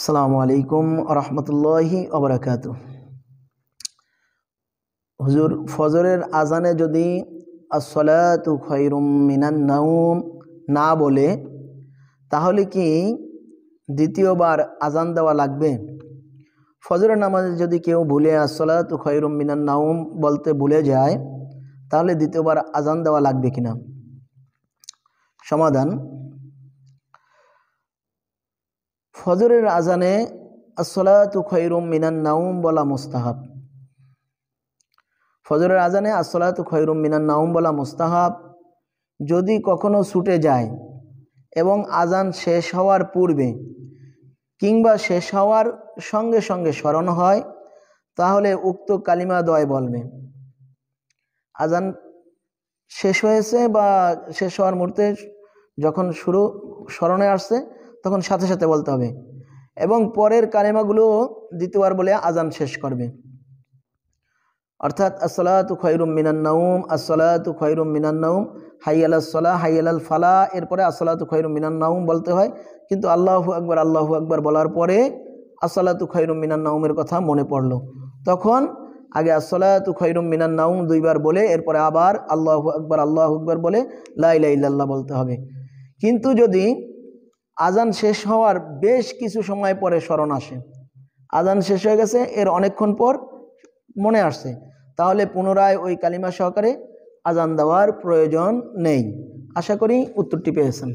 আসসালামু আলাইকুম রহমতুল্লাহি ওবরাকাতুহ। হুজুর, ফজরের আজানে যদি আসসালাতু খায়রুম মিনান নাওম না বলে তাহলে কি দ্বিতীয়বার আজান দেওয়া লাগবে? ফজরের নামাজে যদি কেউ ভুলে আসসালাতু খায়রুম মিনান নাওম বলতে ভুলে যায় তাহলে দ্বিতীয়বার আজান দেওয়া লাগবে কিনা? সমাধান: ফজরের আজানে আসসালাতু খায়রুম মিনান নাওম বলা মুস্তাহাব। ফজরের আজানে আসসালাতু খায়রুম মিনান নাওম বলা মুস্তাহাব। যদি কখনো ছুটে যায় এবং আজান শেষ হওয়ার পূর্বে কিংবা শেষ হওয়ার সঙ্গে সঙ্গে স্মরণ হয় তাহলে উক্ত কালিমা দয় বলবে। আজান শেষ হয়েছে বা শেষ হওয়ার মুহূর্তে যখন স্মরণে আসছে তখন সাথে সাথে বলতে হবে এবং পরের কালিমাগুলো দ্বিতীয়বার বলে আজান শেষ করবে। অর্থাৎ আসসালাতু খায়রুম মিনান নাওম, আসসালাতু খায়রুম মিনান নাওম, হাইয়া আলাস সালাহ, হাইয়া আলাল ফালাহ, এরপরে আসসালাতু খায়রুম মিনান নাওম বলতে হয়। কিন্তু আল্লাহু আকবার বলার পরে আসসালাতু খায়রুম মিনান নাওমের কথা মনে পড়লো, তখন আগে আসসালাতু খায়রুম মিনান নাওম দুইবার বলে এরপরে আবার আল্লাহু আকবার বলে লা ইলাহা ইল্লাল্লাহ বলতে হবে। কিন্তু যদি আজান শেষ হওয়ার বেশ কিছু সময় পরে স্মরণ আসে, আজান শেষ হয়ে গেছে এর অনেকক্ষণ পর মনে আসছে, তাহলে পুনরায় ওই কালিমা সহকারে আজান দেওয়ার প্রয়োজন নেই। আশা করি উত্তরটি পেয়েছেন।